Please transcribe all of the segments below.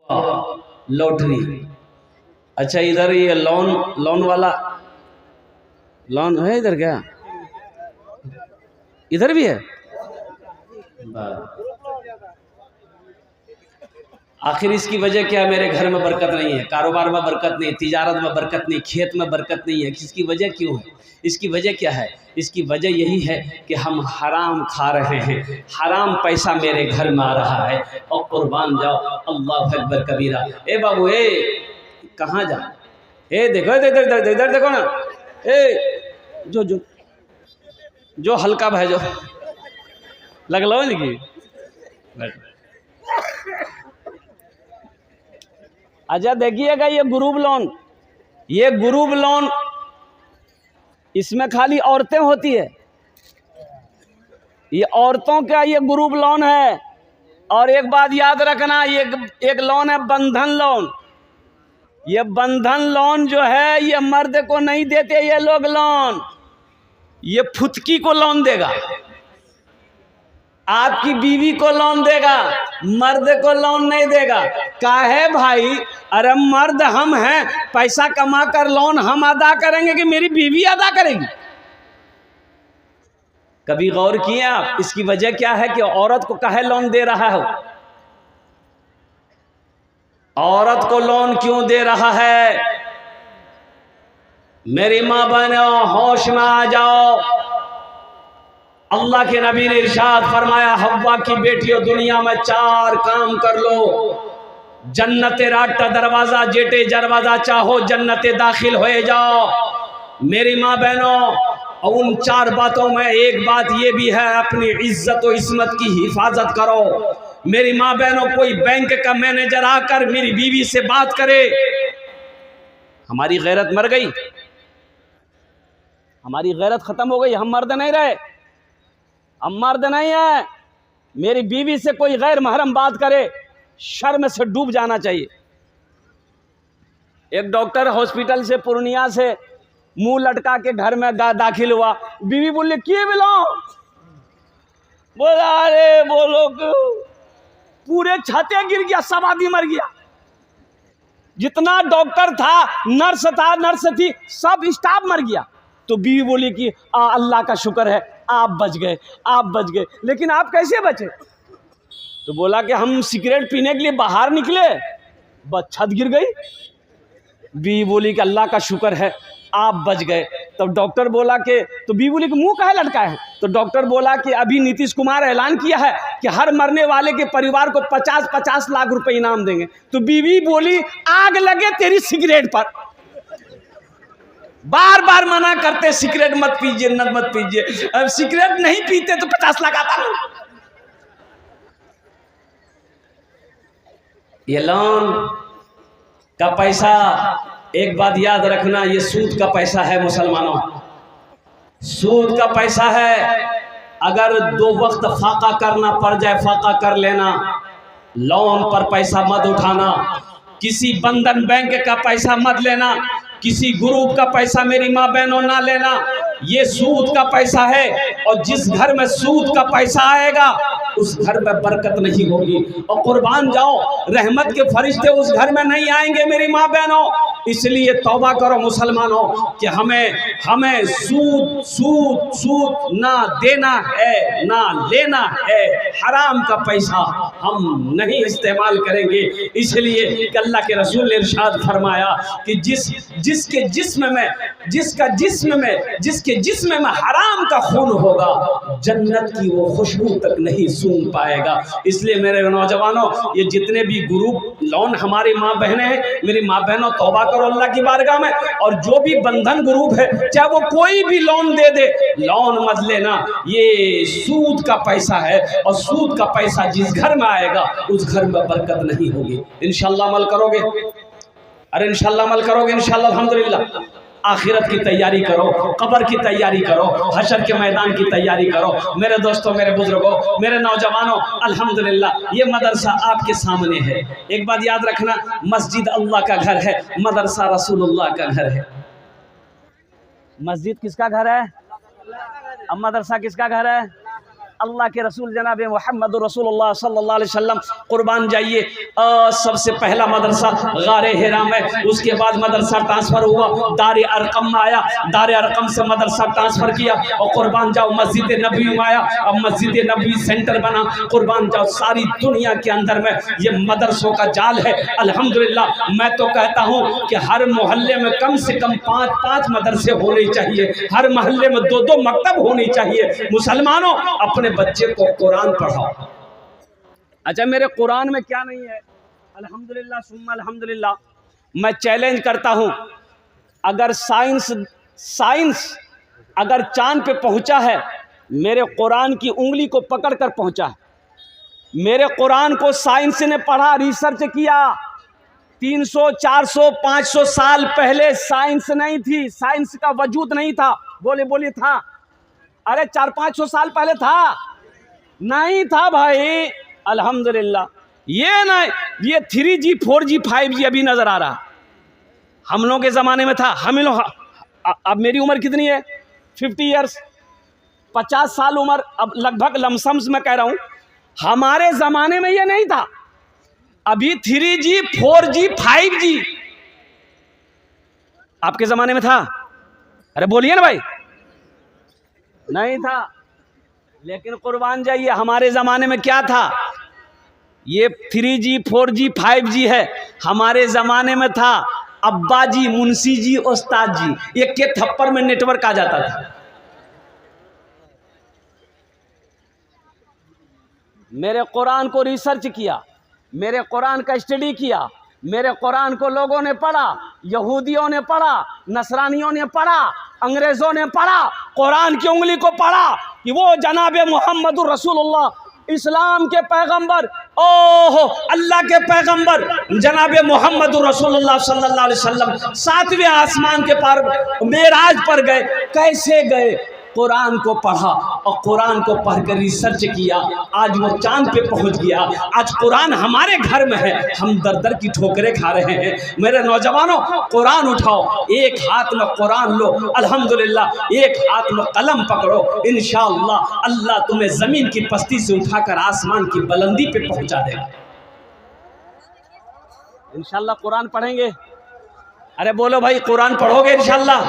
Lottery. अच्छा, इधर ये लोन वाला लोन है इधर क्या? इधर भी है। आखिर इसकी वजह क्या है? मेरे घर में बरकत नहीं है, कारोबार में बरकत नहीं, तिजारत में बरकत नहीं, खेत में बरकत नहीं है। इसकी वजह क्यों है? इसकी वजह क्या है? इसकी वजह यही है कि हम हराम खा रहे हैं, हराम पैसा मेरे घर में आ रहा है। और कुर्बान जाओ, अल्लाह अकबर कबीरा। ए बाबू, ए कहाँ जा? ए देखो, इधर देखो ना। ए जो हल्का भेजो, लग लो लिखी। अच्छा देखिएगा, ये ग्रुप लोन, इसमें खाली औरतें होती है। ये औरतों का ये ग्रुप लोन है। और एक बात याद रखना, ये एक लोन है बंधन लोन। ये बंधन लोन जो है, ये मर्द को नहीं देते ये लोग लोन, ये फुतकी को लोन देगा, आपकी बीवी को लोन देगा, मर्द को लोन नहीं देगा। काहे भाई? अरे मर्द हम हैं, पैसा कमा कर लोन हम अदा करेंगे कि मेरी बीवी अदा करेगी? कभी गौर किए आप? इसकी वजह क्या है कि औरत को काहे लोन दे रहा है? औरत को लोन क्यों दे रहा है? मेरी मां बहनों, होश में आ जाओ। अल्लाह के नबी ने इरशाद फरमाया, हव्वा की बेटियों, दुनिया में 4 काम कर लो, जन्नते राटा दरवाजा जेटे दरवाजा चाहो जन्नते दाखिल हो जाओ। मेरी माँ बहनों, उन 4 बातों में एक बात ये भी है, अपनी इज्जत और इस्मत की हिफाजत करो। मेरी माँ बहनों, कोई बैंक का मैनेजर आकर मेरी बीवी से बात करे, हमारी गैरत मर गई, हमारी गैरत खत्म हो गई, हम मर्द नहीं रहे, हम मर्द नहीं है। मेरी बीवी से कोई गैर महरम बात करे, शर्म से डूब जाना चाहिए। एक डॉक्टर हॉस्पिटल से पूर्णिया से मुंह लटका के घर में दाखिल हुआ। बीवी बोले किए बिलो? बोला अरे बोलो पूरे छते गिर गया, सब आदमी मर गया। जितना डॉक्टर था, नर्स था, नर्स थी, सब स्टाफ मर गया। तो बीवी बोली कि अल्लाह का शुक्र है आप बच गए, आप बच गए। लेकिन आप कैसे बचे? तो बोला कि हम सिगरेट पीने के लिए बाहर निकले, बस छत गिर गई। बीवी बोली कि अल्लाह का शुक्र है आप बच गए। तब डॉक्टर बोला कि, तो बीवी बोली कि मुंह काहे लटकाए है? तो डॉक्टर बोला कि अभी नीतीश कुमार ऐलान किया है कि हर मरने वाले के परिवार को 50-50 लाख रुपए इनाम देंगे। तो बीवी बोली आग लगे तेरी सिगरेट पर, बार बार मना करते सिगरेट मत पीजिए, मत पीजिए। अब सिगरेट नहीं पीते तो 50 लाख आता ना। ये लोन का पैसा, एक बात याद रखना, ये सूद का पैसा है मुसलमानों, सूद का पैसा है। अगर 2 वक्त फाका करना पड़ जाए, फाका कर लेना। लोन पर पैसा मत उठाना, किसी बंधन बैंक का पैसा मत लेना, किसी ग्रुप का पैसा मेरी माँ बहनों ना लेना। ये सूद का पैसा है, और जिस घर में सूद का पैसा आएगा उस घर में बरकत नहीं होगी। और कुर्बान जाओ, रहमत के फरिश्ते उस घर में नहीं आएंगे मेरी माँ बहनों। इसलिए तौबा करो मुसलमानों कि हमें सूद ना देना है, ना लेना है। हराम का पैसा हम नहीं इस्तेमाल करेंगे। इसलिए कि अल्लाह के रसूल ने इरशाद फरमाया कि जिसके जिस्म में हराम का खून होगा, जन्नत की वो खुशबू तक नहीं सूंघ पाएगा। इसलिए मेरे नौजवानों, ये जितने भी ग्रुप लोन हमारी माँ बहनें हैं, मेरी माँ बहनों तौबा करो अल्लाह की बारगाह में। और जो भी बंधन ग्रुप है, चाहे वो कोई भी लोन दे दे, लोन मत लेना। ये सूद का पैसा है, और सूद का पैसा जिस घर में आएगा उस घर में बरकत नहीं होगी। इंशाअल्लाह अमल करोगे? अरे इंशाअल्लाह अमल करोगे? इंशाअल्लाह अल्हम्दुलिल्लाह। आखिरत की तैयारी करो, कब्र की तैयारी करो, हशर के मैदान की तैयारी करो। मेरे दोस्तों, मेरे बुजुर्गों, मेरे नौजवानों, अल्हम्दुलिल्लाह ये मदरसा आपके सामने है। एक बात याद रखना, मस्जिद अल्लाह का घर है, मदरसा रसूलुल्लाह का घर है। मस्जिद किसका घर है? अब मदरसा किसका घर है? अल्लाह के रसूल जनाब मोहम्मद रसूलुल्लाह सल्लल्लाहु अलैहि वसल्लम कुर्बान जाइए। सबसे पहला मदरसा गारे हिरा में, उसके बाद मदरसा ट्रांसफ़र हुआ, दार अरकम में आया, दार अरकम से मदरसा ट्रांसफ़र किया और कुर्बान जाओ मस्जिद नबवी में आया। अब मस्जिद नबवी सेंटर बना, कुर्बान जाओ सारी दुनिया के अंदर में ये मदरसों का जाल है। अल्हम्दुलिल्लाह मैं तो कहता हूँ कि हर मोहल्ले में कम से कम 5-5 मदरसे होने चाहिए, हर मोहल्ले में 2-2 मकतब होने चाहिए। मुसलमानों अपने बच्चे को कुरान पढ़ाओ। अच्छा मेरे कुरान में क्या नहीं है? अल्हम्दुलिल्लाह सुम्मा अल्हम्दुलिल्लाह। मैं चैलेंज करता हूँ, अगर साइंस अगर चांद पे पहुंचा है, मेरे कुरान की उंगली को पकड़कर पहुंचा है। मेरे कुरान को साइंस ने पढ़ा, रिसर्च किया। 300, 400, 500 साल पहले साइंस नहीं थी, साइंस का वजूद नहीं था। बोले था? अरे 400-500 साल पहले था? नहीं था भाई। अल्हम्दुलिल्लाह ये नहीं, ये 3G 4G 5G अभी नजर आ रहा। हम लोग के ज़माने में था। हम लोग, अब मेरी उम्र कितनी है? 50 ईयर्स, 50 साल उम्र, अब लगभग लमसम्स में कह रहा हूँ। हमारे ज़माने में ये नहीं था। अभी 3G 4G 5G आपके ज़माने में था? अरे बोलिए ना भाई। नहीं था। लेकिन कुर्बान जाइए, हमारे ज़माने में क्या था? ये 3G 4G 5G है। हमारे ज़माने में था अब्बा जी, मुंशी जी, उस्ताद जी, ये के थप्पड़ में नेटवर्क आ जाता था। मेरे कुरान को रिसर्च किया, मेरे कुरान का स्टडी किया, मेरे कुरान को लोगों ने पढ़ा, यहूदियों ने पढ़ा, नसरानियों ने पढ़ा, अंग्रेज़ों ने पढ़ा, कुरान की उंगली को पढ़ा कि वो जनाब मोहम्मद रसूलुल्लाह इस्लाम के पैगंबर, ओहो अल्लाह के पैगंबर जनाब मोहम्मद रसूलुल्लाह सल्लल्लाहु अलैहि वसल्लम 7वें आसमान के पार मेराज पर गए। कैसे गए? कुरान को पढ़ा और कुरान को पढ़कर रिसर्च किया। आज वो चांद पे पहुंच गया। आज कुरान हमारे घर में है, हम दर दर की ठोकरें खा रहे हैं। मेरे नौजवानों कुरान उठाओ, एक हाथ में कुरान लो, अल्हम्दुलिल्लाह, एक हाथ में कलम पकड़ो। इंशाअल्लाह अल्लाह तुम्हें ज़मीन की पस्ती से उठाकर आसमान की बुलंदी पे पहुंचा देगा। इंशाअल्लाह कुरान पढ़ेंगे। अरे बोलो भाई, कुरान पढ़ोगे इंशाअल्लाह?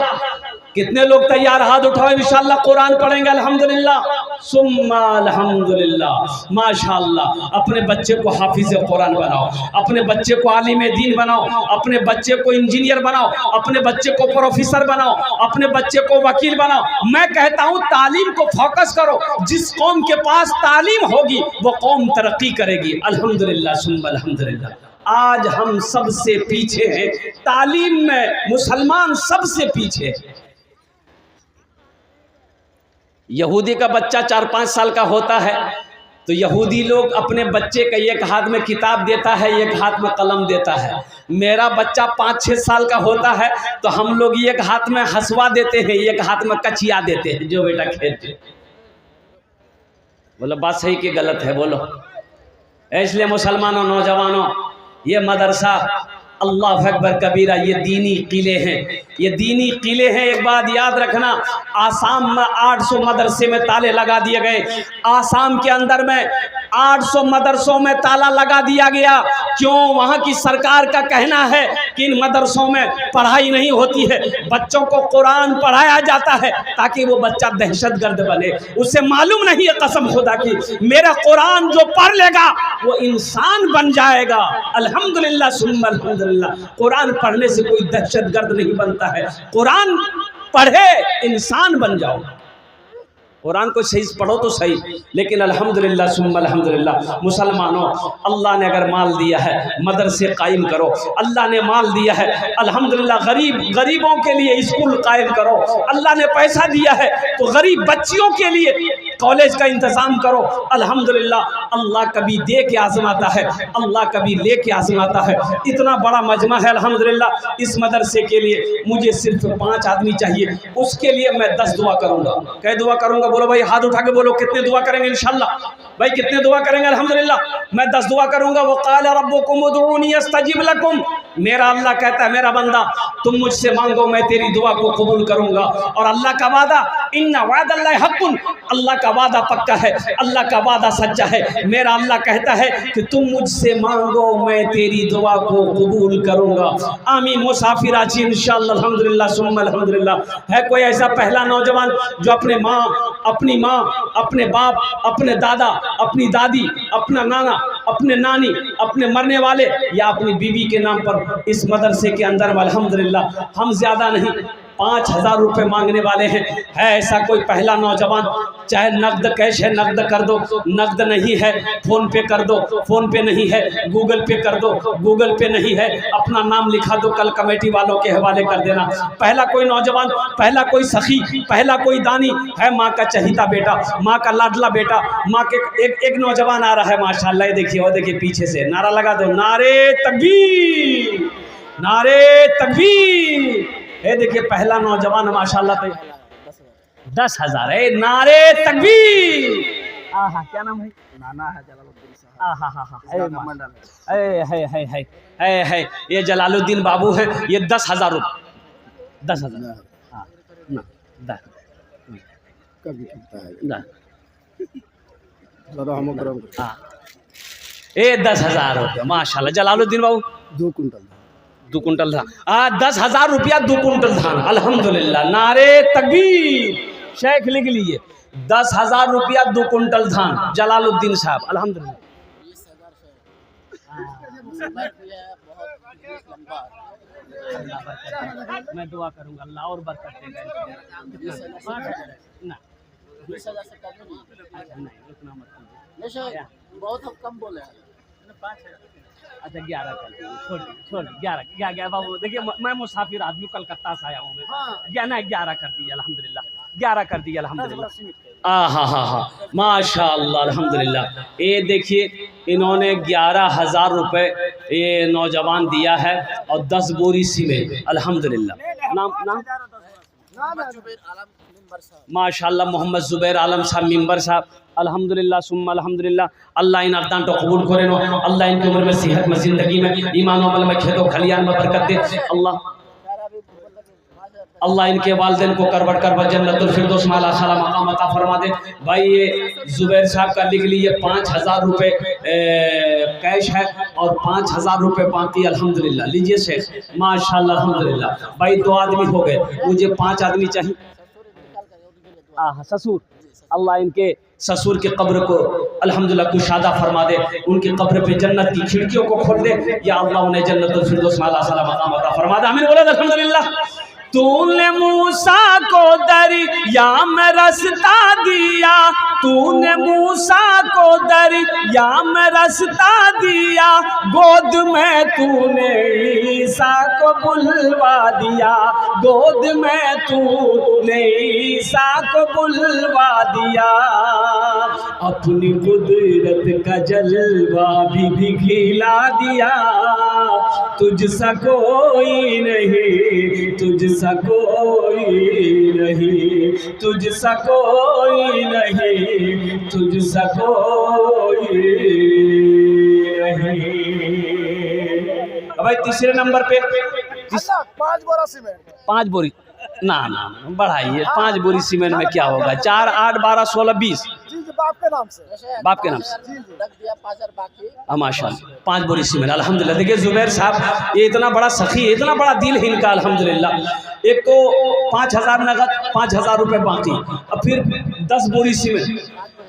कितने लोग तैयार? हाथ उठाओ। इंशाअल्लाह कुरान पढ़ेंगे। अल्हम्दुलिल्लाह सुम्मा अल्हम्दुलिल्लाह, माशाअल्लाह। अपने बच्चे को हाफिज कुरान बनाओ, अपने बच्चे को आलिम दीन बनाओ, अपने बच्चे को इंजीनियर बनाओ, अपने बच्चे को प्रोफेसर बनाओ, अपने बच्चे को वकील बनाओ। मैं कहता हूँ तालीम को फोकस करो। जिस कौम के पास तालीम होगी वो कौम तरक्की करेगी। अल्हम्दुलिल्लाह सुम्मा अल्हम्दुलिल्लाह। आज हम सबसे पीछे हैं तालीम में, मुसलमान सबसे पीछे। यहूदी का बच्चा 4-5 साल का होता है तो यहूदी लोग अपने बच्चे का एक हाथ में किताब देता है, एक हाथ में कलम देता है। मेरा बच्चा 5-6 साल का होता है तो हम लोग एक हाथ में हंसवा देते हैं, एक हाथ में कचिया देते हैं, जो बेटा खेलते। बोलो बात सही कि गलत है? बोलो। इसलिए मुसलमानों, नौजवानों, ये मदरसा अल्लाह अकबर कबीरा, ये दीनी किले हैं, ये दीनी किले हैं। एक बात याद रखना, आसाम में 800 मदरसे में ताले लगा दिए गए। आसाम के अंदर में 800 मदरसों में ताला लगा दिया गया। क्यों? वहाँ की सरकार का कहना है कि इन मदरसों में पढ़ाई नहीं होती है, बच्चों को कुरान पढ़ाया जाता है ताकि वो बच्चा दहशतगर्द बने। उसे मालूम नहीं है कसम खुदा की, मेरा कुरान जो पढ़ लेगा वो इंसान बन जाएगा। अल्हम्दुलिल्लाह सुम्मा अल्हम्दुलिल्लाह। कुरान पढ़ने से कोई दहशतगर्द नहीं बनता है। कुरान पढ़े इंसान बन जाओ। कुरान को सही पढ़ो तो सही, लेकिन अल्हम्दुलिल्लाह सुम्मा अल्हम्दुलिल्लाह। मुसलमानों, अल्लाह ने अगर माल दिया है मदरसे कायम करो। अल्लाह ने माल दिया है अल्हम्दुलिल्लाह, गरीबों के लिए स्कूल कायम करो। अल्लाह ने पैसा दिया है तो गरीब बच्चियों के लिए कॉलेज का इंतज़ाम करो। अल्हम्दुलिल्लाह अल्लाह कभी दे के आजमाता है, अल्लाह कभी ले के आजमाता है। इतना बड़ा मजमा है अल्हम्दुलिल्लाह। इस मदरसे के लिए मुझे सिर्फ 5 आदमी चाहिए, उसके लिए मैं 10 दुआ करूँगा। क्या दुआ करूँगा? बोलो भाई, हाथ उठा के बोलो कितने दुआ करेंगे इंशाअल्लाह? भाई कितने दुआ करेंगे? अल्हम्दुलिल्लाह मैं 10 दुआ करूँगा। वो क़ाल रब्बुकुम उदऊनी अस्तजिब लकुम, मेरा अल्लाह कहता है मेरा बंदा तुम मुझसे मांगो मैं तेरी दुआ को कबूल करूंगा। और अल्लाह का वादा इन्ना वादल्लाहि हक़्क़ुन, अल्लाह का वादा पक्का है, अल्लाह का वादा सच्चा है। मेरा अल्लाह कहता है कि तुम मुझसे मांगो मैं तेरी दुआ को कबूल करूंगा। आमीन। मुसाफिर आची इंशाअल्लाह अल्हम्दुलिल्लाह सुम्मा अल्हम्दुलिल्लाह। है कोई ऐसा पहला नौजवान जो अपने माँ, अपनी माँ, अपने बाप, अपने दादा, अपनी दादी, अपना नाना, अपने नानी, अपने मरने वाले या अपनी बीवी के नाम पर इस मदरसे के अंदर अल्हम्दुलिल्लाह हम ज़्यादा नहीं 5,000 रुपये मांगने वाले हैं। है ऐसा कोई पहला नौजवान? चाहे नकद कैश है नकद कर दो, नकद नहीं है फ़ोन पे कर दो, फ़ोन पे नहीं है गूगल पे कर दो, गूगल पे नहीं है अपना नाम लिखा दो, कल कमेटी वालों के हवाले कर देना। पहला कोई नौजवान, पहला कोई सखी, पहला कोई दानी है, माँ का चहीता बेटा, माँ का लाडला बेटा, माँ के एक नौजवान आ रहा है माशाल्लाह। देखिए वो देखिए पीछे से नारा लगा दो, नारे तकबीर, नारे तकबीर। ये देखिए पहला नौजवान माशाल्लाह 10,000 है। नारे तकबीर। आहा क्या नाम है? नाना है जलालुद्दीन साहब। है ये जलालुद्दीन बाबू है। ये 10,000 रुपये 10,000 ये 10,000 रुपये माशाल्लाह। जलालुद्दीन बाबू 2 कुंटल धान 10,000 रुपया 2 कुंटल धान अल्हम्दुलिल्लाह। नारे तकबीर। शेख लिख लीजिए 10,000 रुपया 2 कुंटल धान जलालुद्दीन साहब अल्हम्दुलिल्लाह। मैं दुआ करूंगा अल्लाह और बरकत देगा। बहुत हम कम बोले हैं। अच्छा 11 कर दीजिए, छोड़ 11 बाबू। देखिए मैं मुसाफिर आदमी कलकत्ता से आया हूँ मैं। हाँ। 11 कर दिए अल्हम्दुलिल्लाह, 11 कर दिए अल्हम्दुलिल्लाह। हाँ माशाअल्लाह अल्हम्दुलिल्लाह। ये देखिए इन्होंने 11,000 रुपये ये नौजवान दिया है और 10 बोरी सीमेंट अल्हम्दुलिल्लाह। नाम माशाअल्लाह मोहम्मद जुबैर आलम साहब मिंबर साहब अल्हम्दुलिल्लाह सुम्मा अल्हम्दुलिल्लाह। अल्लाह इन अरदान तो कबूल करे नो, अल्लाह इनकी उम्र में सेहत में ज़िंदगी में ईमान अमल में खेतों खलियान में बरकत दे। अल्लाह इनके वालिदैन को करबट करबट जन्नतुल फिरदौस माला खाला मकाम अता फरमा दे। भाई ये जुबैर साहब का लिख लीजिए 5,000 रुपये कैश है और 5,000 रुपये बाकी अल्हम्दुलिल्लाह। लीजिए शेख माशाअल्लाह अल्हम्दुलिल्लाह। भाई 2 आदमी हो गए, मुझे 5 आदमी चाहिए। ससुर, अल्लाह इनके ससुर की कब्र को अल्हम्दुलिल्लाह कुशादा फरमा दे, उनकी कब्र पे जन्नत की खिड़कियों को खोल दे। या अल्लाह उन्हें जन्नतुल फिरदौस माला खाला मकाम अता फरमा दे। आमीन बोले अल्हम्दुलिल्लाह। तूने मूसा को दरिया में रास्ता दिया, तूने मूसा को दरिया में रास्ता दिया, गोद में तूने ईसा को बुलवा दिया, गोद में तूने ईसा को बुलवा दिया। अपनी कुदरत का जलवा भी दिखला दिया, तुझसा कोई नहीं, तुझसा कोई नहीं, तुझसा कोई नहीं, तुझसा कोई नहीं। भाई तीसरे नंबर पे 5 बोरा सीमेंट, 5 बोरी ना बढ़ाइए। 5 बोरी सीमेंट में क्या होगा? 4 8 12 16 20 बाप के नाम से, बाप के नाम से रख दिया 5,000 बाकी। माशाअल्लाह 5 बोरी सीमेंट अल्हम्दुलिल्लाह। देखिए जुबैर साहब ये इतना बड़ा सखी है, इतना बड़ा दिल है इनका अल्हम्दुलिल्लाह। एक तो 5,000 नगद, 5,000 रुपये बाकी और फिर 10 बोरी सीमेंट,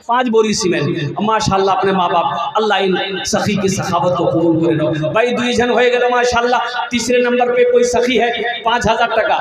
5 बोरी सीमेंट माशाअल्लाह। अपने माँ बाप अल्लाह इन सखी की सखावत को कबूल करे। भाई 2 जन हो गए माशाअल्लाह। तीसरे नंबर पे कोई सखी है 5,000 टका।